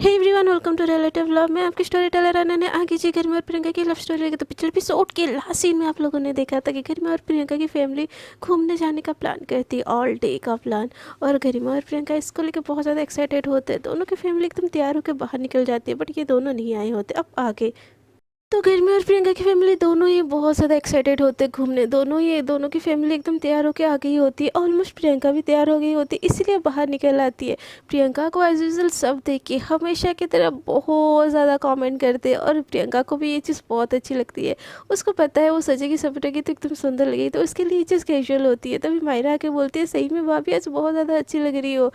Hey everyone, welcome to relative love. मैं आपकी story teller Ananya ने आगे जी घर में और प्रियंका की लव स्टोरी लेके। तो पिछले एपिसोड के लास्ट सीन में आप लोगों ने देखा था कि गरिमा और प्रियंका की फैमिली घूमने जाने का प्लान करती है, ऑल डे का प्लान। और गरिमा और प्रियंका इसको लेकर बहुत ज़्यादा एक्साइटेड होते हैं। दोनों की फैमिली एकदम तैयार होकर बाहर निकल जाती है, बट ये दोनों नहीं आए होते अब आगे। तो गरिमा और प्रियंका की फैमिली दोनों ही बहुत ज़्यादा एक्साइटेड होते हैं घूमने। दोनों की फैमिली एकदम तैयार होकर आ गई होती है। ऑलमोस्ट प्रियंका भी तैयार हो गई होती है, इसीलिए बाहर निकल आती है। प्रियंका को एज यूजल सब देख के हमेशा की तरह बहुत ज़्यादा कमेंट करते हैं, और प्रियंका को भी ये चीज़ बहुत अच्छी लगती है। उसको पता है वो सजेगी सवरेगी तो एकदम सुंदर लगेगी, तो उसके लिए ये चीज़ कैजुअल होती है। तभी मायरा आके बोलती है, सही में भाभी आज बहुत ज़्यादा अच्छी लग रही हो।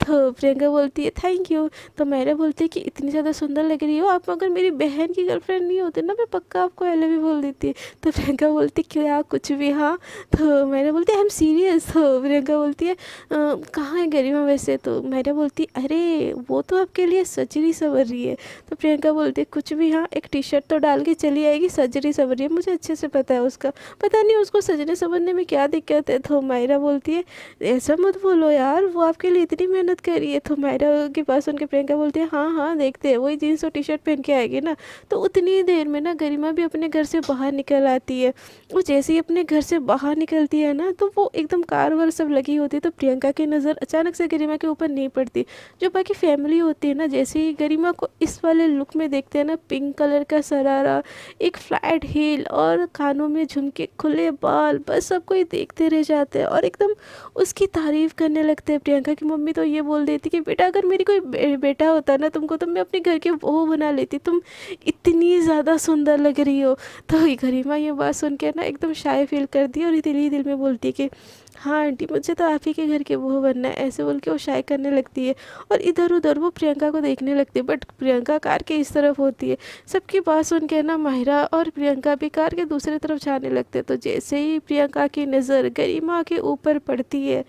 तो प्रियंका बोलती है थैंक यू। तो मायरा बोलती है कि इतनी ज़्यादा सुंदर लग रही हो, आप अगर मेरी बहन की गर्लफ्रेंड नहीं होते ना, मैं पक्का आपको आई लव यू बोल देती है। तो प्रियंका बोलती क्या कुछ भी, हाँ। तो मैंने बोलती आई एम सीरियस। तो प्रियंका बोलती है कहाँ है गरिमा वैसे? तो मैंने बोलती अरे वो तो आपके लिए सजरी सवर रही है। तो प्रियंका बोलती है कुछ भी, हाँ एक टी शर्ट तो डाल के चली आएगी, सजरी सवर रही है, मुझे अच्छे से पता है उसका। पता नहीं उसको सजने संवरने में क्या दिक्कत है। तो मायरा बोलती है ऐसा मत बोलो यार, वो आपके लिए इतनी मेहनत कर रही है। तो मायरा के पास उनके प्रियंका बोलती है हाँ हाँ देखते हैं, वही जीन्स और टी शर्ट पहन के आएगी ना। तो उतनी देर में ना गरिमा भी अपने घर से बाहर निकल आती है। वो जैसे ही अपने घर से बाहर निकलती है ना, तो वो एकदम कार वार सब लगी होती है। तो प्रियंका की नज़र अचानक से गरिमा के ऊपर नहीं पड़ती। जो बाकी फैमिली होती है ना, जैसे ही गरिमा को इस वाले लुक में देखते हैं ना, पिंक कलर का सरारा, एक फ्लैट हील और कानों में झुमके, खुले बाल, बस सब कोई देखते रह जाते हैं और एकदम उसकी तारीफ़ करने लगते हैं। प्रियंका की मम्मी तो ये बोल देती कि बेटा अगर मेरी कोई बेटा होता ना तुमको, तो मैं अपने घर के बहू बना लेती, तुम इतनी ज़्यादा सुंदर लग रही हो। तो गरिमा ये बात सुन के ना एकदम शाय फील कर दी और दिल ही दिल में बोलती है कि हाँ आंटी मुझे तो आप ही के घर के बहू बनना है, ऐसे बोल के वो शाय करने लगती है। और इधर उधर वो प्रियंका को देखने लगती है, बट प्रियंका कार के इस तरफ होती है। सबकी बात सुन के ना माहिरा और प्रियंका भी कार के दूसरी तरफ जाने लगते हैं। तो जैसे ही प्रियंका की नज़र गरिमा के ऊपर पड़ती है,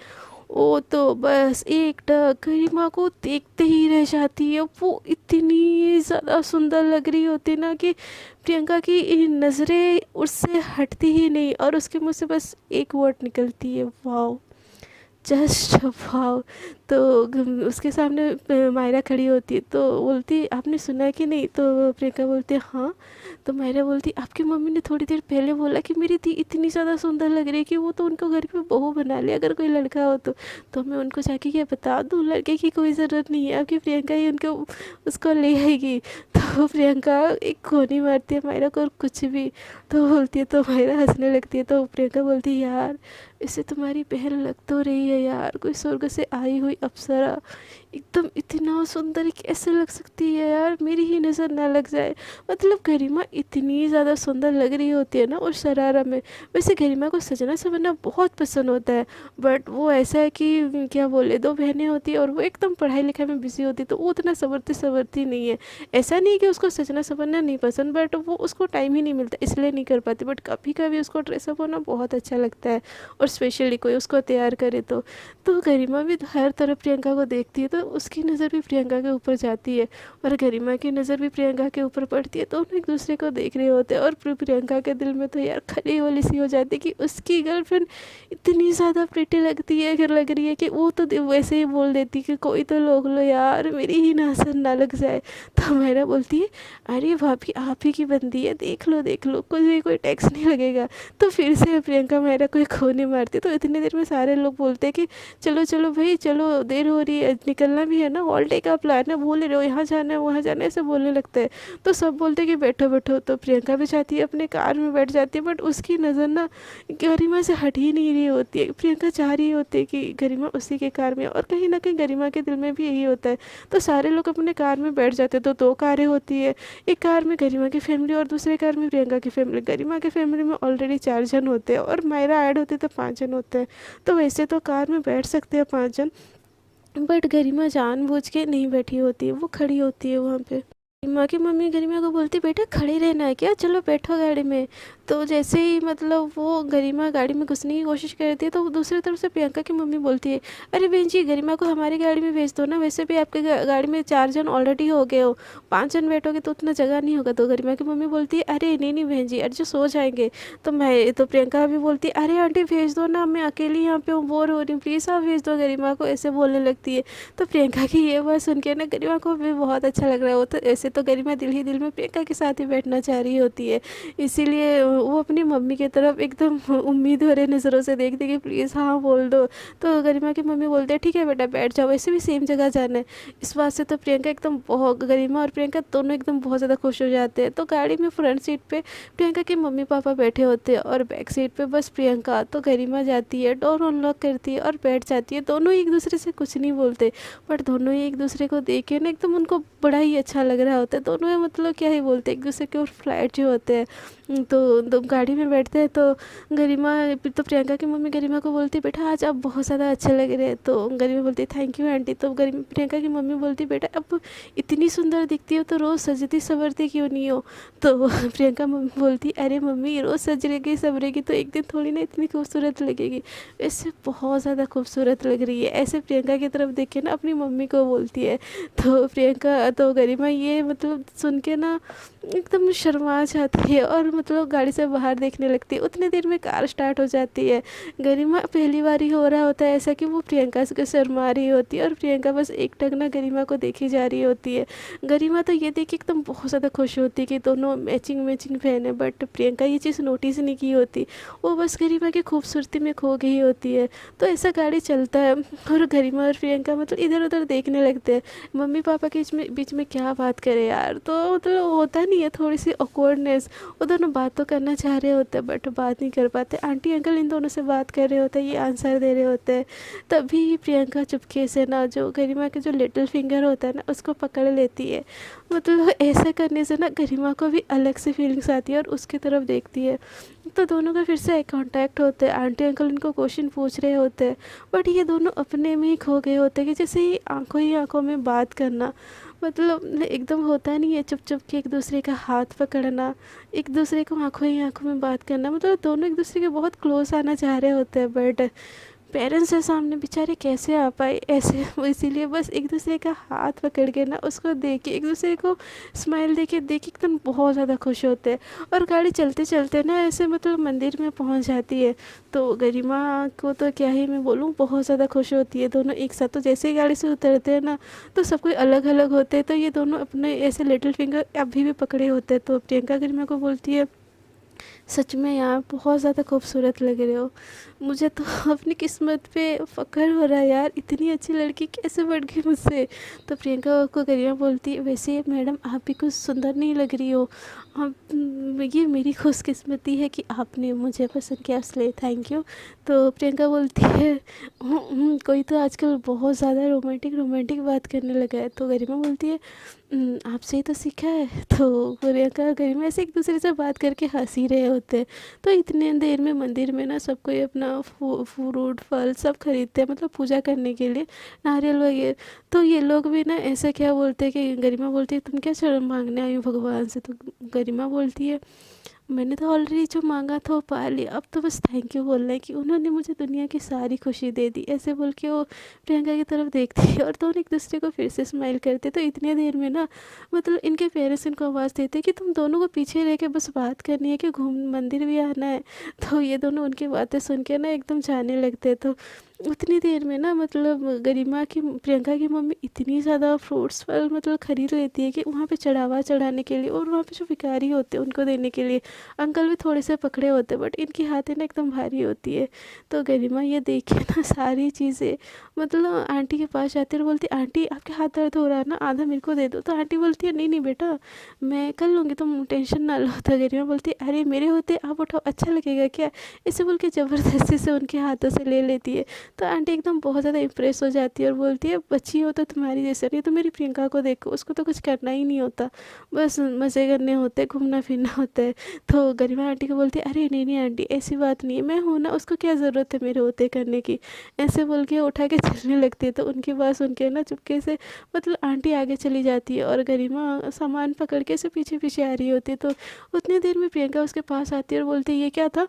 वो तो बस एक टक गरिमा को देखते ही रह जाती है। वो इतनी ज़्यादा सुंदर लग रही होती ना कि प्रियंका की नज़रें उससे हटती ही नहीं, और उसके मुँह से बस एक वर्ड निकलती है, वाओ, जस्ट वाओ। तो उसके सामने मायरा खड़ी होती है, तो बोलती आपने सुना कि नहीं? तो प्रियंका बोलती है हाँ। तो मायरा बोलती आपकी मम्मी ने थोड़ी देर पहले बोला कि मेरी दी इतनी ज़्यादा सुंदर लग रही है कि वो तो उनको घर पे बहू बना ले अगर कोई लड़का हो तो मैं उनको जाके क्या बता दूँ, लड़के की कोई ज़रूरत नहीं है, आपकी प्रियंका ही उनको उसको ले आएगी। तो प्रियंका एक खोनी मारती है मायरा को और कुछ भी। तो बोलती है, तो मायरा हंसने लगती है। तो प्रियंका बोलती है यार इससे तुम्हारी बहन लग तो रही है यार, कोई स्वर्ग से आई हुई अप्सरा, एकदम इतना सुंदर कैसे लग सकती है यार, मेरी ही नज़र ना लग जाए। मतलब गरिमा इतनी ज़्यादा सुंदर लग रही होती है ना उस शरारा में। वैसे गरिमा को सजना संवरना बहुत पसंद होता है, बट वो ऐसा है कि क्या बोले, दो बहनें होती है और वो एकदम पढ़ाई लिखाई में बिजी होती है, तो वो उतना संवरती नहीं है। ऐसा नहीं कि उसको सजना संवरना नहीं पसंद, बट वो उसको टाइम ही नहीं मिलता इसलिए नहीं कर पाती। बट कभी कभी उसको ड्रेसअप होना बहुत अच्छा लगता है, और स्पेशली कोई उसको तैयार करे तो गरिमा भी हर तरफ प्रियंका को देखती है, तो उसकी नज़र भी प्रियंका के ऊपर जाती है और गरिमा की नज़र भी प्रियंका के ऊपर पड़ती है। दोनों एक दूसरे को देख रहे होते हैं, और प्रियंका के दिल में तो यार खली वाली सी हो जाती है कि उसकी गर्लफ्रेंड इतनी ज़्यादा प्रिटी लगती है, अगर लग रही है कि वो तो वैसे ही बोल देती कि कोई तो लोग लो यार, मेरी ही नजर ना लग जाए। तो मेरा बोलती है अरे भाभी आप ही की बंदी है, देख लो कोई टैक्स नहीं लगेगा। तो फिर से प्रियंका मेरा कोई खो नहीं मारती। तो इतनी देर में सारे लोग बोलते हैं कि चलो चलो भाई चलो, देर हो रही है, निकलना भी है ना, ऑल डे का प्लान है, बोल रहे हो यहाँ जाना है वहाँ जाना है, ऐसे बोलने लगते हैं। तो सब बोलते हैं कि बैठो बैठो। तो प्रियंका भी चाहती है अपने कार में बैठ जाती है, बट उसकी नज़र ना गरिमा से हट ही नहीं रही होती है। प्रियंका चाह रही होती है कि गरिमा उसी के कार में, और कहीं ना कहीं गरिमा के दिल में भी यही होता है। तो सारे लोग अपने कार में बैठ जाते हैं। तो दो कारें होती है, एक कार में गरिमा की फैमिली और दूसरे कार में प्रियंका की फैमिली। गरिमा की फैमिली में ऑलरेडी 4 जन होते हैं, और मायरा ऐड होते तो 5 जन होते हैं। तो वैसे तो कार में बैठ सकते हैं 5 जन, बट गरिमा जानबूझ के नहीं बैठी होती है, वो खड़ी होती है वहाँ पे। गरिमा की मम्मी गरिमा को बोलती बेटा खड़े रहना है क्या, चलो बैठो गाड़ी में। तो जैसे ही मतलब वो गरिमा गाड़ी में घुसने की कोशिश करती है तो दूसरी तरफ से प्रियंका की मम्मी बोलती है, अरे बहन जी गरिमा को हमारी गाड़ी में भेज दो ना, वैसे भी आपके गाड़ी में 4 जन ऑलरेडी हो गए हो, 5 जन बैठोगे तो उतना जगह नहीं होगा। तो गरिमा की मम्मी बोलती है, अरे नहीं नहीं बहन जी एडजस्ट हो जाएंगे। तो प्रियंका भी बोलती है, अरे आंटी भेज दो ना, मैं अकेली यहाँ पे हूँ, बोर हो रही हूँ, प्लीज़ आप भेज दो गरिमा को, ऐसे बोलने लगती है। तो प्रियंका की ये बात सुन के ना गरिमा को भी बहुत अच्छा लग रहा है। वो तो ऐसे तो गरिमा दिल ही दिल में प्रियंका के साथ ही बैठना चाह रही होती है, इसीलिए वो अपनी मम्मी की तरफ एकदम उम्मीद भरे नज़रों से देखती कि प्लीज़ हाँ बोल दो। तो गरिमा की मम्मी बोलते हैं, ठीक है बेटा बैठ जाओ, वैसे भी सेम जगह जाना है। इस बात से तो प्रियंका एकदम बहुत, गरिमा और प्रियंका दोनों एकदम बहुत ज़्यादा खुश हो जाते हैं। तो गाड़ी में फ्रंट सीट पे प्रियंका के मम्मी पापा बैठे होते हैं और बैक सीट पे बस प्रियंका। तो गरिमा जाती है, डोर अनलॉक करती है और बैठ जाती है। दोनों एक दूसरे से कुछ नहीं बोलते, बट दोनों ही एक दूसरे को देख के ना एकदम उनको बड़ा ही अच्छा लग रहा होता है। दोनों ही मतलब क्या ही बोलते हैं एक दूसरे के, और फ्लाइट जो होते हैं तो गाड़ी में बैठते हैं। तो गरिमा, तो प्रियंका की मम्मी गरिमा को बोलती है, बेटा आज आप बहुत ज़्यादा अच्छे लग रहे हैं। तो गरिमा बोलती है, थैंक यू आंटी। तो गरिमा, प्रियंका की मम्मी बोलती है, बेटा अब इतनी सुंदर दिखती हो तो रोज़ सजती संवरती क्यों नहीं हो। तो प्रियंका मम्मी बोलती, अरे मम्मी रोज़ सजरेगी संवरेगी तो एक दिन थोड़ी ना इतनी खूबसूरत लगेगी, वैसे बहुत ज़्यादा खूबसूरत लग रही है। ऐसे प्रियंका की तरफ देख के ना अपनी मम्मी को बोलती है। तो प्रियंका, तो गरिमा ये मतलब सुन के ना एकदम शर्मा जाती है और मतलब गाड़ी से बाहर देखने लगती है। उतनी देर में कार स्टार्ट हो जाती है। गरिमा पहली बार ही हो रहा होता है ऐसा कि वो प्रियंका से शर्मा रही होती है और प्रियंका बस एक टक ना गरिमा को देखी जा रही होती है। गरिमा तो ये देख के एकदम बहुत ज़्यादा खुश होती है कि दोनों मैचिंग मैचिंग पहने, बट प्रियंका ये चीज़ नोटिस नहीं की होती, वो बस गरिमा की खूबसूरती में खो गई होती है। तो ऐसा गाड़ी चलता है और गरिमा और प्रियंका मतलब इधर उधर देखने लगते हैं, मम्मी पापा के बीच में क्या बात करें यार। तो मतलब होता नहीं है थोड़ी सी ऑकवर्डनेस, वो दोनों बात तो करना चाह रहे होते हैं बट बात नहीं कर पाते। आंटी अंकल इन दोनों से बात कर रहे होते हैं, ये आंसर दे रहे होते हैं। तभी प्रियंका चुपके से ना जो गरिमा के जो लिटिल फिंगर होता है ना उसको पकड़ लेती है। मतलब ऐसा करने से ना गरिमा को भी अलग से फीलिंग्स आती है और उसकी तरफ देखती है। तो दोनों का फिर से आई कांटेक्ट होता है, आंटी अंकल इनको क्वेश्चन पूछ रहे होते हैं बट ये दोनों अपने में ही खो गए होते हैं कि जैसे ही आंखों में बात करना, मतलब एकदम होता नहीं है चुप चुप के एक दूसरे का हाथ पकड़ना, एक दूसरे को आंखों ही आंखों में बात करना, मतलब दोनों एक दूसरे के बहुत क्लोज आना चाह रहे होते हैं बट पेरेंट्स के सामने बेचारे कैसे आ पाए ऐसे। वो इसीलिए बस एक दूसरे का हाथ पकड़ के ना उसको देख के एक दूसरे को स्माइल देके एकदम बहुत ज़्यादा खुश होते हैं। और गाड़ी चलते चलते ना ऐसे मतलब मंदिर में पहुंच जाती है। तो गरिमा को तो क्या ही मैं बोलूँ, बहुत ज़्यादा खुश होती है दोनों एक साथ। तो जैसे ही गाड़ी से उतरते हैं ना तो सब कोई अलग अलग होते हैं, तो ये दोनों अपने ऐसे लिटिल फिंगर अभी भी पकड़े होते हैं। तो प्रियंका गरिमा को बोलती है, सच में यार बहुत ज़्यादा खूबसूरत लग रहे हो, मुझे तो अपनी किस्मत पे फ़ख्र हो रहा है यार, इतनी अच्छी लड़की कैसे बढ़ गई मुझसे। तो प्रियंका को गरिमा बोलती है, वैसे मैडम आप भी कुछ सुंदर नहीं लग रही हो, आप ये मेरी खुशकिस्मती है कि आपने मुझे पसंद किया इसलिए थैंक यू। तो प्रियंका बोलती है, कोई तो आजकल बहुत ज़्यादा रोमांटिक रोमांटिक बात करने लगा है। तो गरिमा बोलती है, आपसे ही तो सीखा है। तो प्रियंका और गरिमा ऐसे एक दूसरे से बात करके हंस ही रहे होते हैं। तो इतने देर में मंदिर में ना सब कोई अपना फ्रूट फल सब खरीदते हैं, मतलब पूजा करने के लिए नारियल वगैरह। तो ये लोग भी ना ऐसे क्या बोलते हैं कि गरिमा बोलती है, तुम क्या शरण मांगने आई हो भगवान से। तो गरिमा बोलती है, मैंने तो ऑलरेडी जो मांगा था वो पा लिया, अब तो बस थैंक यू बोलना है कि उन्होंने मुझे दुनिया की सारी खुशी दे दी। ऐसे बोल के वो प्रियंका की तरफ देखती है और दोनों एक दूसरे को फिर से स्माइल करते। तो इतनी देर में ना मतलब इनके पेरेंट्स इनको आवाज़ देते कि तुम दोनों को पीछे रह के बस बात करनी है कि घूम मंदिर भी आना है। तो ये दोनों उनकी बातें सुन के ना एकदम जाने लगते। तो उतनी देर में ना मतलब प्रियंका की मम्मी इतनी ज़्यादा फ्रूट्स फल मतलब ख़रीद लेती है कि वहाँ पे चढ़ावा चढ़ाने के लिए और वहाँ पे जो भिखारी होते हैं उनको देने के लिए। अंकल भी थोड़े से पकड़े होते हैं बट इनकी हाथें ना एकदम भारी होती है। तो गरिमा ये देख के ना सारी चीज़ें मतलब आंटी के पास जाती है और बोलती है, आंटी आपके हाथ दर्द हो रहा है ना, आधा मेरे को दे दो। तो आंटी बोलती है, नहीं नहीं बेटा मैं कर लूँगी, तुम टेंशन ना लो। तो गरिमा बोलती है, अरे मेरे होते आप उठाओ, अच्छा लगेगा क्या, ऐसे बोल के ज़बरदस्ती से उनके हाथों से ले लेती है। तो आंटी एकदम बहुत ज़्यादा इम्प्रेस हो जाती है और बोलती है, बच्ची हो तो तुम्हारी जैसे नहीं, तो मेरी प्रियंका को देखो, उसको तो कुछ करना ही नहीं होता, बस मज़े करने होते हैं, घूमना फिरना होता है। तो गरिमा आंटी को बोलती है, अरे नहीं नहीं आंटी, ऐसी बात नहीं है, मैं हूँ ना, उसको क्या ज़रूरत है मेरे होते करने की। ऐसे बोल के उठा के चलने लगती है। तो उनकी बात सुन के ना चुपके से मतलब आंटी आगे चली जाती है और गरिमा सामान पकड़ के ऐसे पीछे पीछे आ रही होती है। तो उतनी देर में प्रियंका उसके पास आती है और बोलती है, ये क्या था?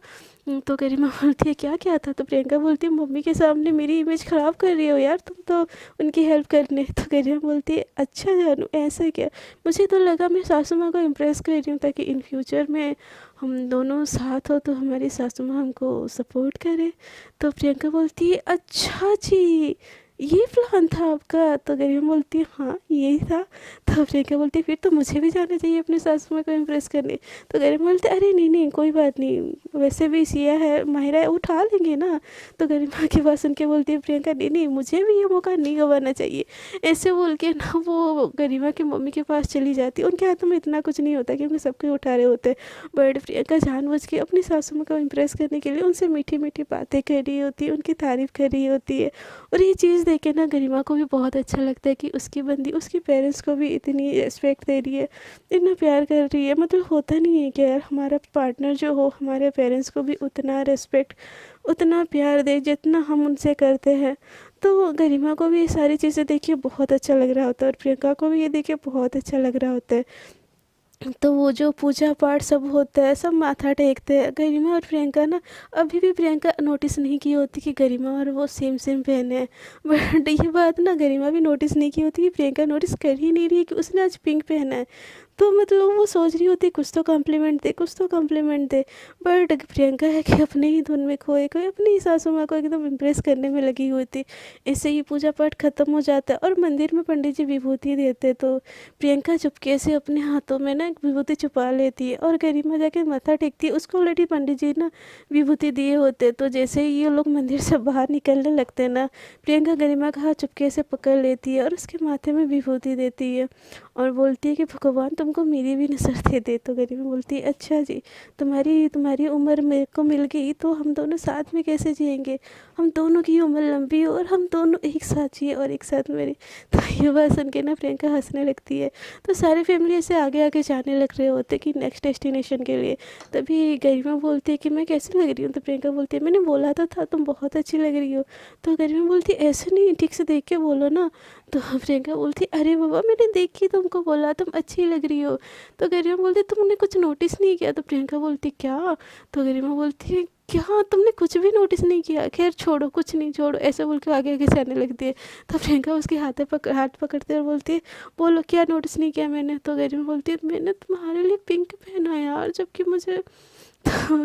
तो गरिमा बोलती है, क्या क्या था? तो प्रियंका बोलती है, मम्मी के सामने मेरी इमेज ख़राब कर रही हो यार तुम तो उनकी हेल्प करने। तो गरिमा बोलती है, अच्छा जानू ऐसा क्या? मुझे तो लगा मैं सासू माँ को इम्प्रेस कर रही हूँ ताकि इन फ्यूचर में हम दोनों साथ हो तो हमारी सासू माँ हमको सपोर्ट करे। तो प्रियंका बोलती है, अच्छा जी, ये प्लान था आपका? तो गरिमा बोलती है, हाँ यही था। तो प्रियंका बोलती है, फिर तो मुझे भी जाना चाहिए अपनी सासू माँ को इम्प्रेस करने। तो गरिमा बोलती है, अरे नहीं नहीं कोई बात नहीं, वैसे भी सिया है माहिरा है, उठा लेंगे ना। तो गरिमा की बात सुन के बोलती है प्रियंका, नहीं नहीं मुझे भी ये मौका नहीं गंवाना चाहिए। ऐसे बोल के ना वो गरिमा की मम्मी के पास चली जाती है। उनके हाथों में इतना कुछ नहीं होता क्योंकि सबके उठा रहे होते हैं, बट प्रियंका जानबूझ के अपनी सासू माँ को इम्प्रेस करने के लिए उनसे मीठी मीठी बातें कर रही होती है, उनकी तारीफ़ कर रही होती है। और ये चीज़ देख के ना गरिमा को भी बहुत अच्छा लगता है कि उसकी बंदी उसके पेरेंट्स को भी इतनी रिस्पेक्ट दे रही है, इतना प्यार कर रही है। मतलब होता नहीं है कि यार हमारा पार्टनर जो हो हमारे पेरेंट्स को भी उतना रिस्पेक्ट उतना प्यार दे जितना हम उनसे करते हैं। तो गरिमा को भी ये सारी चीज़ें देख के बहुत अच्छा लग रहा होता है और प्रियंका को भी ये देख के बहुत अच्छा लग रहा होता है। तो वो जो पूजा पाठ सब होता है सब माथा टेकते हैं। गरिमा और प्रियंका ना अभी भी प्रियंका नोटिस नहीं की होती कि गरिमा और वो सेम सेम पहने हैं। बट ये बात ना गरिमा भी नोटिस नहीं की होती कि प्रियंका नोटिस कर ही नहीं रही है कि उसने आज पिंक पहना है। तो मतलब वो सोच रही होती कुछ तो कॉम्प्लीमेंट दे, कुछ तो कॉम्प्लीमेंट दे। बट प्रियंका है कि अपने ही धुन में खोए खोए अपनी ही सासू माँ को एकदम इम्प्रेस करने में लगी हुई थी। इससे ही पूजा पाठ खत्म हो जाता है और मंदिर में पंडित जी विभूति देते। तो प्रियंका चुपके से अपने हाथों में ना एक विभूति छुपा लेती है और गरिमा जाके माथा टेकती है। उसको ऑलरेडी पंडित जी ना विभूति दिए होते। तो जैसे ही ये लोग मंदिर से बाहर निकलने लगते हैं ना, प्रियंका गरिमा का हाथ चुपके से पकड़ लेती है और उसके माथे में विभूति देती है और बोलती है कि भगवान तुमको मेरी भी नज़र दे दे। तो गरिमा बोलती है, अच्छा जी, तुम्हारी तुम्हारी उम्र मेरे को मिल गई तो हम दोनों साथ में कैसे जिएंगे? हम दोनों की उम्र लंबी हो और हम दोनों एक साथ जिए और एक साथ मरे। तो ये बात सुन के ना प्रियंका हंसने लगती है। तो सारी फैमिली ऐसे आगे आगे जाने लग रहे होते कि नेक्स्ट डेस्टिनेशन के लिए। तभी गरिमा बोलती है कि मैं कैसी लग रही हूँ? तो प्रियंका बोलती है, मैंने बोला तो था तुम बहुत अच्छी लग रही हो। तो गरिमा बोलती है, ऐसे नहीं, ठीक से देख के बोलो ना। तो प्रियंका बोलती, अरे बाबा मैंने देखी तुमको बोला तुम अच्छी लग रही हो। तो गरिमा बोलती, तुमने कुछ नोटिस नहीं किया? तो प्रियंका बोलती, क्या? तो गरिमा बोलती है, क्या तुमने कुछ भी नोटिस नहीं किया? खैर छोड़ो, कुछ नहीं, छोड़ो, ऐसे बोल के आगे आगे जाने लगती है। तो प्रियंका उसके हाथ पकड़ते और बोलती है, बोलो क्या नोटिस नहीं किया मैंने? तो गरिमा बोलती है, मैंने तुम्हारे लिए पिंक पहना यार, जबकि मुझे तो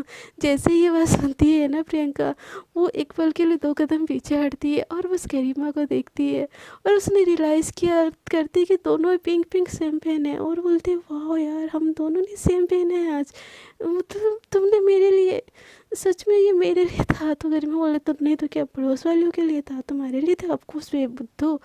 जैसे ही ये बात सुनती है ना प्रियंका, वो एक पल के लिए दो कदम पीछे हटती है और बस गरिमा को देखती है और उसने रियलाइज़ किया करती कि दोनों पिंक पिंक सेम पहने हैं और बोलती है, वाह यार हम दोनों ने सेम पहने हैं आज, मतलब तुमने मेरे लिए, सच में ये मेरे लिए था? तो गरिमा बोले, तुमने तो क्या पड़ोस वालों के लिए था? तुम्हारे लिए था? ऑफकोर्स बेबुद्धू।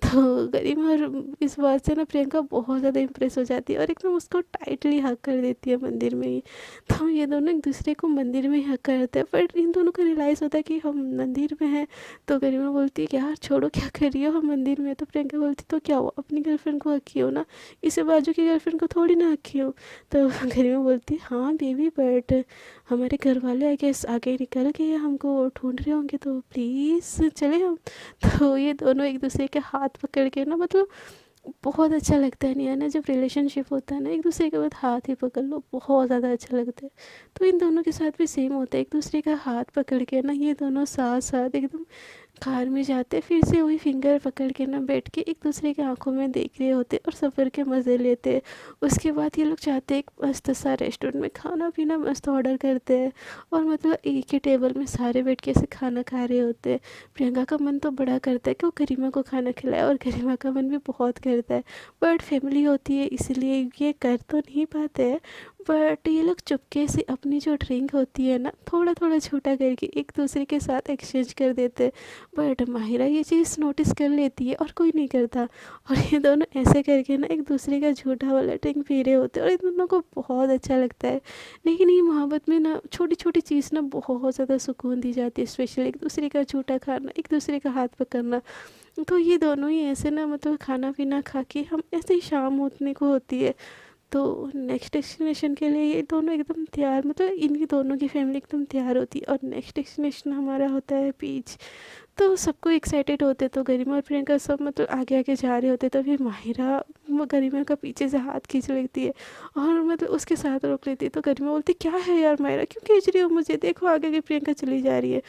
तो गरिमा और इस बात से ना प्रियंका बहुत ज़्यादा इम्प्रेस हो जाती है और एकदम उसको टाइटली हग कर देती है मंदिर में ही। तो ये दोनों एक दूसरे को मंदिर में ही हक करते हैं। बट इन दोनों को रियलाइज़ होता है कि हम मंदिर में हैं। तो गरिमा बोलती है कि यार छोड़ो, क्या कर रही हो, हम मंदिर में। तो प्रियंका बोलती, तो क्या हुआ, अपनी गर्लफ्रेंड को हकी हो ना, इसे बाजू की गर्लफ्रेंड को थोड़ी ना हकी हो। तो गरिमा बोलती, हाँ बेबी, बट हमारे घर वाले आई गेस आगे निकल गए, हमको ढूंढ रहे होंगे, तो प्लीज़ चले हम। तो ये दोनों एक दूसरे के हाथ पकड़ के ना, मतलब बहुत अच्छा लगता है नहीं ना, जब रिलेशनशिप होता है ना एक दूसरे के बाद हाथ ही पकड़ लो, बहुत ज़्यादा अच्छा लगता है। तो इन दोनों के साथ भी सेम होता है, एक दूसरे का हाथ पकड़ के ना ये दोनों साथ साथ एकदम कार में जाते, फिर से वही फिंगर पकड़ के ना बैठ के एक दूसरे के आंखों में देख रहे होते और सफ़र के मज़े लेते। उसके बाद ये लोग चाहते एक मस्त सा रेस्टोरेंट में खाना पीना मस्त ऑर्डर करते हैं और मतलब एक ही टेबल में सारे बैठ के ऐसे खाना खा रहे होते हैं। प्रियंका का मन तो बड़ा करता है कि वो गरिमा को खाना खिलाए और गरिमा का मन भी बहुत करता है, बट फैमिली होती है इसलिए ये कर तो नहीं पाते हैं। बट ये लोग चुपके से अपनी जो ड्रिंक होती है ना थोड़ा थोड़ा छोटा करके एक दूसरे के साथ एक्सचेंज कर देते हैं। बट माहिरा ये चीज़ नोटिस कर लेती है और कोई नहीं करता, और ये दोनों ऐसे करके ना एक दूसरे का झूठा वाला ड्रिंक पी रहे होते हैं और इन दोनों को बहुत अच्छा लगता है। लेकिन ये मोहब्बत में ना छोटी छोटी चीज़ ना बहुत ज़्यादा सुकून दी जाती है, स्पेशली एक दूसरे का झूठा खाना, एक दूसरे का हाथ पकड़ना। तो ये दोनों ही ऐसे ना मतलब खाना पीना खा के हम ऐसे ही शाम होने को होती है, तो नेक्स्ट डेस्टिनेशन के लिए ये दोनों एकदम तैयार, मतलब इनकी दोनों की फैमिली एकदम तैयार होती है, और नेक्स्ट डेस्टिनेशन हमारा होता है बीच। तो सबको एक्साइटेड होते, तो गरिमा और प्रियंका सब मतलब आगे आगे जा रहे होते, तो फिर माहिरा वो गरिमा का पीछे से हाथ खींच लेती है और मतलब उसके साथ रोक लेती है। तो गरिमा बोलती क्या है यार माहिरा, क्यों खींच रही हो मुझे, देखो आगे आगे प्रियंका चली जा रही है।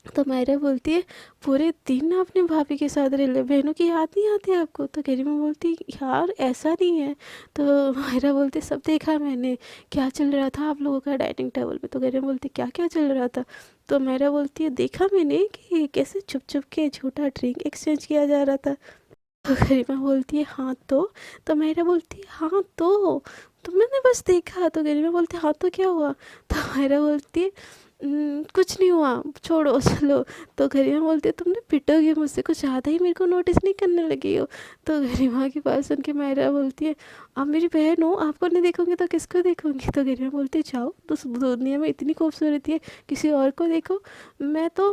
तो मायरा बोलती है पूरे दिन ना अपने भाभी के साथ रह ले, बहनों की याद नहीं आती आपको। तो गरिमा बोलती यार ऐसा नहीं है। तो मायरा बोलती सब देखा मैंने, क्या चल रहा था आप लोगों का डाइनिंग टेबल पे। तो गरिमा बोलती क्या क्या चल रहा था। तो मायरा बोलती है देखा मैंने कि कैसे चुप चुप के झूठा ड्रिंक एक्सचेंज किया जा रहा था। तो गरिमा बोलती है हाँ तो मायरा बोलती है हाँ तो मैंने बस देखा। तो गरिमा बोलती है हाँ तो क्या हुआ। तो मायरा बोलती है कुछ नहीं हुआ, छोड़ो चलो। तो गरिमा बोलती है तुमने पिटोगे मुझसे, कुछ ज़्यादा ही मेरे को नोटिस नहीं करने लगी हो। तो गरिमा की बात सुन के मायरा बोलती है आप मेरी बहन हो, आपको नहीं देखूंगी तो किसको देखूंगी। तो गरिमा बोलती है जाओ, तो दुनिया में इतनी खूबसूरती है किसी और को देखो, मैं तो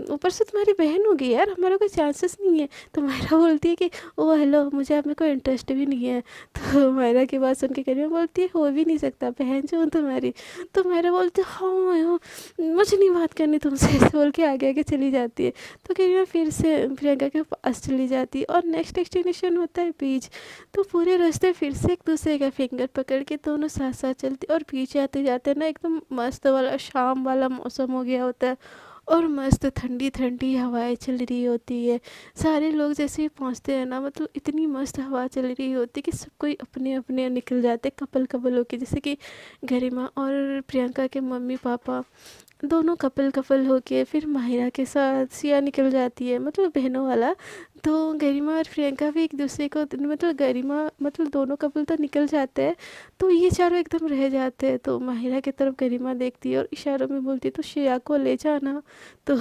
ऊपर से तुम्हारी बहन होगी यार, हमारा कोई चांसेस नहीं है। तो मायरा बोलती है कि ओ हेलो, मुझे आप में कोई इंटरेस्ट भी नहीं है। तो मायरा की बात सुन के गरिमा बोलती है हो भी नहीं सकता, बहन जो हूँ तुम्हारी। तो मायरा बोलती है हाँ मुझे नहीं बात करनी तुमसे, ऐसे बोल के आगे आगे चली जाती है। तो गरिमा फिर से प्रियंका के पास चली जाती है और नेक्स्ट डेस्टिनेशन होता है बीच। तो पूरे रास्ते फिर से एक दूसरे का फिंगर पकड़ के दोनों साथ साथ चलते, और बीच आते जाते ना एकदम मस्त वाला शाम वाला मौसम हो गया होता है, और मस्त ठंडी ठंडी हवाएं चल रही होती है। सारे लोग जैसे ही पहुंचते हैं ना मतलब इतनी मस्त हवा चल रही होती है कि सब कोई अपने अपने निकल जाते कपल कपल होके, जैसे कि गरिमा और प्रियंका के मम्मी पापा दोनों कपल कपल होके, फिर माहिरा के साथ सिया निकल जाती है मतलब बहनों वाला। तो गरिमा और प्रियंका भी एक दूसरे को मतलब गरिमा मतलब दोनों कपल तो निकल जाते हैं, तो ये चारों एकदम रह जाते हैं। तो माहिरा की तरफ गरिमा देखती है और इशारों में बोलती है तो श्रेया को ले जाना। तो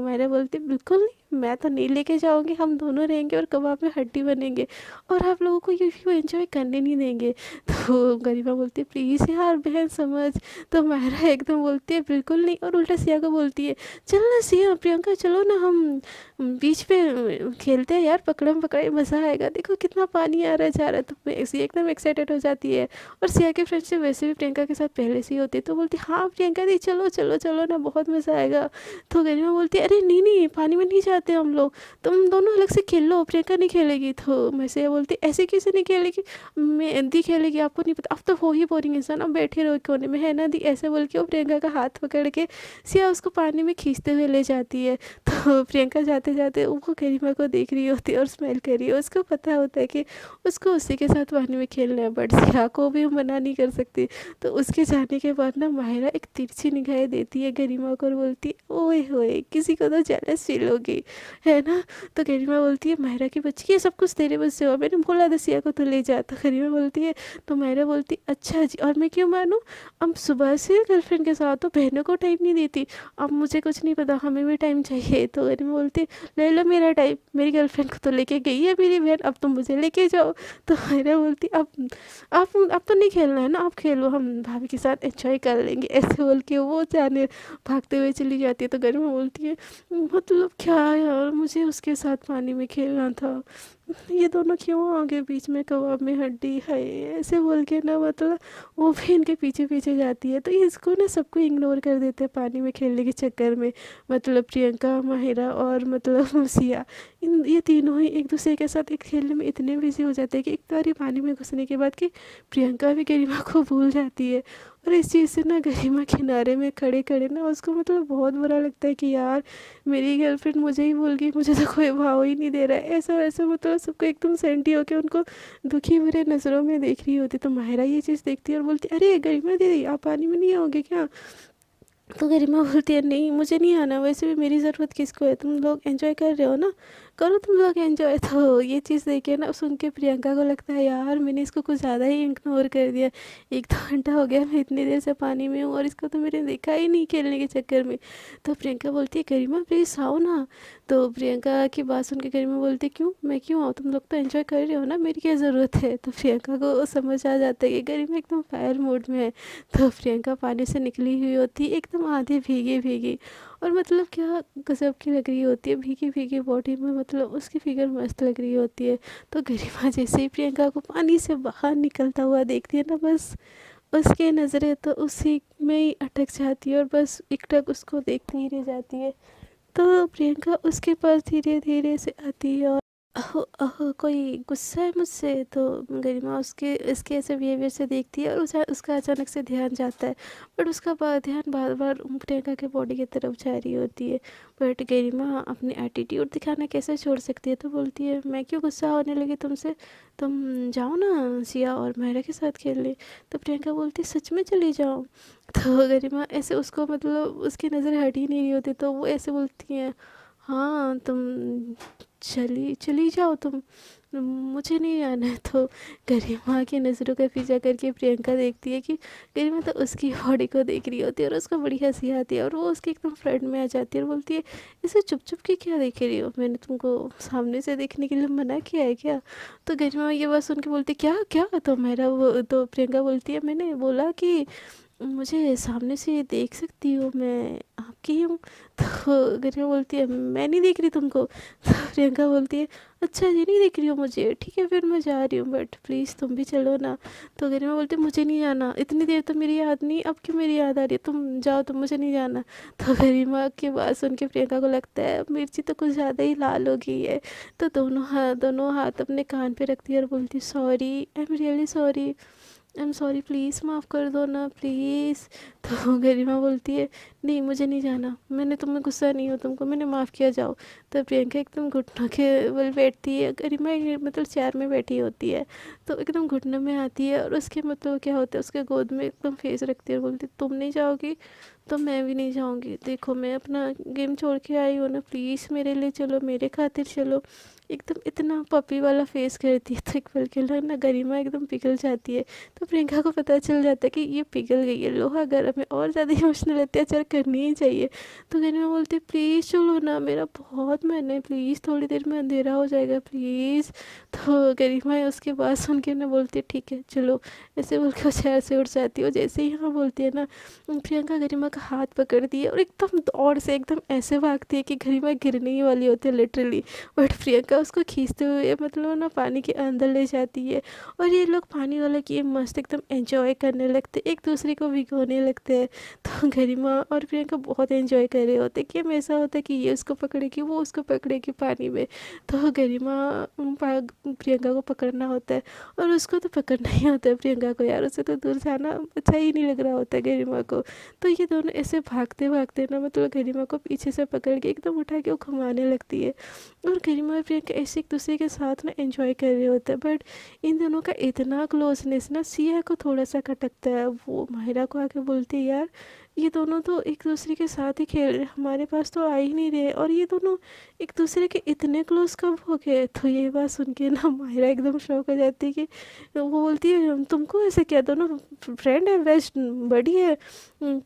माहिरा बोलती बिल्कुल नहीं, मैं तो नहीं लेके जाऊंगी, हम दोनों रहेंगे और कबाब में हड्डी बनेंगे, और आप लोगों को ये व्यू एंजॉय करने नहीं देंगे। तो गरिमा बोलती है प्लीज़ यार बहन समझ। तो माहिरा एकदम बोलती है बिल्कुल नहीं, और उल्टा सिया को बोलती है चल ना सिया प्रियंका चलो ना हम बीच पे खेलते हैं यार, पकड़म पकड़ाई मज़ा आएगा, देखो कितना पानी आ रहा है जा रहा है। तो सिया एकदम एक्साइटेड हो जाती है, और सिया के फ्रेंडशिप वैसे भी प्रियंका के साथ पहले से ही होती है, तो बोलती हाँ प्रियंका दी चलो चलो चलो ना, बहुत मज़ा आएगा। तो गरिमा बोलती है अरे नहीं नहीं पानी में नहीं जाते हम लोग, तुम दोनों अलग से खेल लो, प्रियंका नहीं खेलेगी। तो मैं सिया बोलती ऐसे कैसे नहीं खेलेगी, मैं दी खेलेगी, आपको नहीं पता, अब तो हो ही बोरिंग इंसान, अब बैठे रहो कोने में है ना दी, ऐसे बोल के वो प्रियंका का हाथ पकड़ के सिया उसको पानी में खींचते हुए ले जाती है। तो प्रियंका जाते जाते वो गरिमा को देख रही होती है और स्माइल कर रही है, उसको पता होता है कि उसको उसी के साथ पानी में खेलना है, बट सिया को भी मना नहीं कर सकती। तो उसके जाने के बाद ना माहिरा एक तिरछी निगाहें देती है गरिमा को और बोलती है ओए होए किसी को तो जेलस फील होगी है ना। तो गरिमा बोलती है माहिरा की बच्ची ये सब कुछ तेरे वजह से हुआ, मैंने बोला था सिया को तो ले जा। तो गरिमा बोलती है तो माहिरा बोलती अच्छा जी और मैं क्यों मानूँ, अब सुबह से गर्लफ्रेंड के साथ तो बहनों को टाइम नहीं देती, अब मुझे कुछ नहीं पता, हमें भी टाइम चाहिए। तो गरिमा बोलती है ले लो मेरा टाइम, मेरी गर्लफ्रेंड को तो लेके गई है मेरी बहन, अब तुम मुझे लेके जाओ। तो माहिरा बोलती अब तो नहीं खेलना है ना, आप खेलो हम भाभी के साथ एंजॉय कर लेंगे, ऐसे बोल के वो जाने भागते हुए चली जाती है। तो गरिमा बोलती है मतलब क्या यार, मुझे उसके साथ पानी में खेलना था, ये दोनों क्यों आ गए बीच में, कबाब में हड्डी है, ऐसे बोल के ना मतलब वो भी इनके पीछे पीछे जाती है। तो इसको ना सबको इग्नोर कर देते हैं पानी में खेलने के चक्कर में, मतलब प्रियंका माहिरा और मतलब सिया, इन ये तीनों ही एक दूसरे के साथ एक खेलने में इतने बिजी हो जाते हैं कि एक बारी पानी में घुसने के बाद कि प्रियंका भी गरिमा को भूल जाती है। और इस चीज़ से ना गरिमा किनारे में खड़े खड़े ना उसको मतलब बहुत बुरा लगता है कि यार मेरी गर्लफ्रेंड मुझे ही भूल गई, मुझे तो कोई भाव ही नहीं दे रहा है, ऐसा वैसा मतलब सबको एकदम सेंटी होके उनको दुखी भरे नज़रों में देख रही होती। तो माहिरा ये चीज़ देखती है और बोलती अरे गरिमा दीदी आप पानी में नहीं आओगे क्या। तो गरिमा बोलती है नहीं मुझे नहीं आना, वैसे भी मेरी ज़रूरत किसको है, तुम लोग एंजॉय कर रहे हो ना, करो तुम लोग एंजॉय। तो ये चीज़ देख के ना सुन के प्रियंका को लगता है यार मैंने इसको कुछ ज़्यादा ही इग्नोर कर दिया, 1-2 घंटा हो गया मैं इतनी देर से पानी में हूँ और इसको तो मैंने देखा ही नहीं खेलने के चक्कर में। तो प्रियंका बोलती है गरिमा प्लीज़ आओ ना। तो प्रियंका की बात सुन के गरिमा बोलती है क्यों, मैं क्यों आऊँ, तुम लोग तो एंजॉय कर रहे हो ना, मेरी क्या ज़रूरत है। तो प्रियंका को समझ आ जाता है कि गरिमा एकदम फायर मोड में है। तो प्रियंका पानी से निकली हुई होती है एकदम आधी भीगी भीगी, और मतलब क्या गजब की लग रही होती है भीगी भीगी बॉडी में, मतलब उसकी फिगर मस्त लग रही होती है। तो गरिमा जैसे ही प्रियंका को पानी से बाहर निकलता हुआ देखती है ना, बस उसकी नज़रें तो उसी में ही अटक जाती है और बस एकटक उसको देखती ही रह जाती है। तो प्रियंका उसके पास धीरे धीरे से आती है और अहो अहो कोई गुस्सा है मुझसे। तो गरिमा उसके इसके ऐसे बिहेवियर से देखती है और उसका अचानक से ध्यान जाता है, बट उसका ध्यान बार बार प्रियंका के बॉडी की तरफ जा रही होती है। बट गरिमा अपनी एटीट्यूड दिखाना कैसे छोड़ सकती है, तो बोलती है मैं क्यों गुस्सा होने लगी तुमसे, तुम जाओ ना सिया और मायरा के साथ खेलने। तो प्रियंका बोलती है सच में चली जाऊँ। तो गरिमा ऐसे उसको मतलब उसकी नज़र हट ही नहीं रही होती, तो वो ऐसे बोलती है हाँ तुम चली चली जाओ तुम, मुझे नहीं आना है। तो गरिमा की नज़रों का पीछा करके प्रियंका देखती है कि गरिमा तो उसकी बॉडी को देख रही होती है और उसको बड़ी हंसी आती है और वो उसके एकदम फ्रंट में आ जाती है और बोलती है इसे चुप चुप के क्या देख रही हो, मैंने तुमको सामने से देखने के लिए मना किया है क्या। तो गरिमा ये बात सुन के बोलती क्या क्या, तो मेरा वो तो प्रियंका बोलती है मैंने बोला कि मुझे सामने से देख सकती हो, मैं आपकी ही हूँ। तो गरिमा बोलती है मैं नहीं देख रही तुमको। तो प्रियंका बोलती है अच्छा जी नहीं देख रही हो मुझे, ठीक है फिर मैं जा रही हूँ, बट प्लीज़ तुम भी चलो ना। तो गरिमा बोलती है मुझे नहीं जाना, इतनी देर तो मेरी याद नहीं, अब क्यों मेरी याद आ रही है, तुम जाओ, तुम मुझे नहीं जाना। तो गरिमा की बात सुन के प्रियंका को लगता है मिर्ची तो कुछ ज़्यादा ही लाल हो गई है। तो दोनों हाथ अपने कान पे रखती है और बोलती sorry, I am really sorry, I am sorry, please माफ़ कर दो ना प्लीज़। तो गरिमा बोलती है नहीं मुझे नहीं जाना, मैंने तुम्हें गुस्सा नहीं हो तुमको, मैंने माफ़ किया, जाओ। तो प्रियंका एकदम घुटनों के बल बैठती है, गरिमा मतलब चेयर में बैठी होती है, तो एकदम घुटनों में आती है और उसके मतलब क्या होता है उसके गोद में एकदम फेस रखती है और बोलती तुम नहीं जाओगी तो मैं भी नहीं जाऊँगी, देखो मैं अपना गेम छोड़ के आई हूँ ना, प्लीज़ मेरे लिए चलो, मेरे खातिर चलो। एकदम इतना पपी वाला फेस करती है, तो एक पल के लिए ना गरिमा एकदम पिघल जाती है। तो प्रियंका को पता चल जाता है कि ये पिघल गई है, लोहा गर्म है, और ज़्यादा इमोशनल अत्याचार करनी ही चाहिए। तो गरिमा बोलती है प्लीज़ चलो ना, मेरा बहुत मन है, प्लीज़ थोड़ी देर में अंधेरा हो जाएगा प्लीज़। तो गरिमा उसके बात सुन के ना बोलती है ठीक है चलो, ऐसे बोल के वो चेयर से उठ जाती है। और जैसे ही हाँ बोलती है ना, प्रियंका गरिमा का हाथ पकड़ती है और एकदम दौड़ से एकदम ऐसे भागती है कि गरिमा गिरने ही वाली होती है लिटरली, बट प्रियंका उसको खींचते हुए मतलब ना पानी के अंदर ले जाती है। और ये लोग पानी वाला गेम मस्त एकदम एंजॉय करने लगते, एक दूसरे को भिगोने लगते हैं। तो गरिमा और प्रियंका बहुत एंजॉय कर रहे होते, गेम ऐसा होता है कि ये उसको पकड़ेगी वो उसको पकड़ेगी पानी में। तो गरिमा प्रियंका को पकड़ना होता है और उसको तो पकड़ना ही होता है प्रियंका को, यार उससे तो दूर जाना अच्छा ही नहीं लग रहा होता है गरिमा को। तो ये दोनों ऐसे भागते भागते ना मतलब गरिमा को पीछे से पकड़ के एकदम उठा के वो घुमाने लगती है। और गरिमा और प्रियंका ऐसे एक दूसरे के साथ ना एंजॉय कर रहे होते हैं, बट इन दोनों का इतना क्लोजनेस ना सिया को थोड़ा सा खटकता है। वो माहिरा को आके बोलती है यार ये दोनों तो एक दूसरे के साथ ही खेल रहे, हमारे पास तो आ ही नहीं रहे, और ये दोनों एक दूसरे के इतने क्लोज कब हो गए। तो ये बात सुन के ना माहिरा एकदम शौक हो जाती है कि वो बोलती है तुमको ऐसे क्या, दोनों फ्रेंड है, बेस्ट बडी है।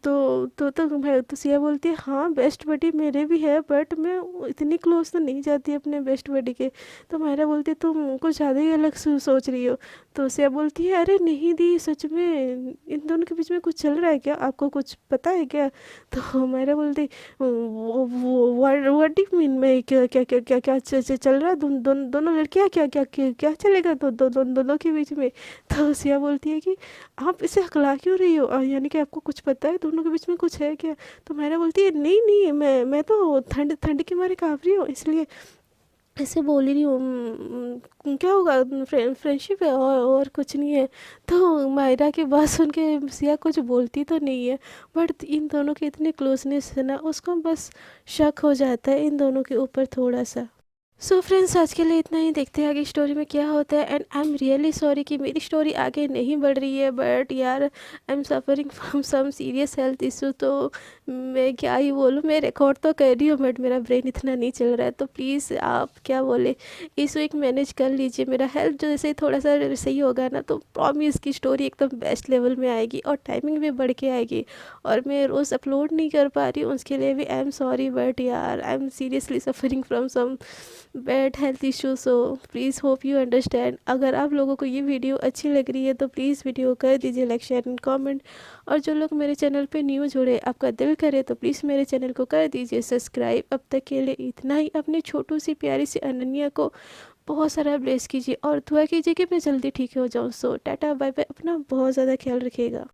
तो सिया बोलती है हाँ बेस्ट बडी मेरे भी है, बट मैं इतनी क्लोज तो नहीं जाती अपने बेस्ट बडी के। तो माहिरा बोलती है तुम कुछ ज़्यादा ही अलग सोच रही हो। तो सिया बोलती है अरे नहीं दी, सच में इन दोनों के बीच में कुछ चल रहा है क्या, आपको कुछ पता है क्या। तो माहिरा बोलती व्हाट डू यू मीन, मैं क्या क्या क्या क्या क्या चल रहा है, दोनों लड़कियाँ क्या क्या क्या क्या चलेगा दोनों के बीच में। तो सिया बोलती है कि आप इसे हकला क्यों रही हो, यानी कि आपको कुछ पता है दोनों के बीच में कुछ है क्या। तो माहिरा बोलती है नहीं नहीं, मैं तो ठंड ठंड के मारे काँप रही हूँ इसलिए ऐसे बोल ही रही हूँ, क्या होगा, फ्रेंडशिप है और कुछ नहीं है। तो मायरा की बात सुन के सिया कुछ बोलती तो नहीं है, बट इन दोनों के इतने क्लोजनेस है ना, उसको बस शक हो जाता है इन दोनों के ऊपर थोड़ा सा। सो फ्रेंड्स, आज के लिए इतना ही। देखते हैं आगे स्टोरी में क्या होता है। And I am really sorry कि मेरी स्टोरी आगे नहीं बढ़ रही है, बट यार I am suffering from some serious health issue. तो मैं क्या ही बोलूँ, मैं रिकॉर्ड तो कर रही हूँ बट मेरा ब्रेन इतना नहीं चल रहा है। तो प्लीज़ आप क्या बोले, इस वीक मैनेज कर लीजिए। मेरा हेल्थ जो जैसे थोड़ा सा सही होगा ना, तो प्रॉमिस की स्टोरी एकदम बेस्ट लेवल में आएगी और टाइमिंग भी बढ़ के आएगी। और मैं रोज़ अपलोड नहीं कर पा रही हूँ, उसके लिए भी आई एम सॉरी। बट यार I am seriously suffering from some bad health issue. So please hope you understand. अगर आप लोगों को ये वीडियो अच्छी लग रही है तो प्लीज़ वीडियो कर दीजिए लाइक शेयर एंड कमेंट। और जो लोग मेरे चैनल पे न्यू जुड़े, आपका दिल करे तो प्लीज़ मेरे चैनल को कर दीजिए सब्सक्राइब। अब तक के लिए इतना ही। अपनी छोटू सी प्यारी सी अनन्या को बहुत सारा ब्लेस कीजिए और दुआ कीजिए कि मैं जल्दी ठीक हो जाऊँ। सो टाटा बाय बाय, अपना बहुत ज़्यादा ख्याल रखिएगा।